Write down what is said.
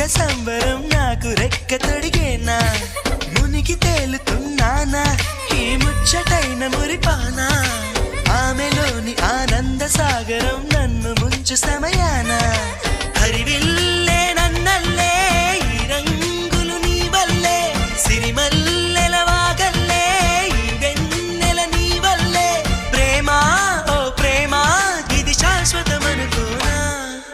సంబరం నాకు రెక్క తొడిగేనా మునిగి తేలుతున్నానా ఈ ముచ్చటైన మురిపానా ఆమెలోని ఆనంద సాగరం నన్ను ముంచు సమయానా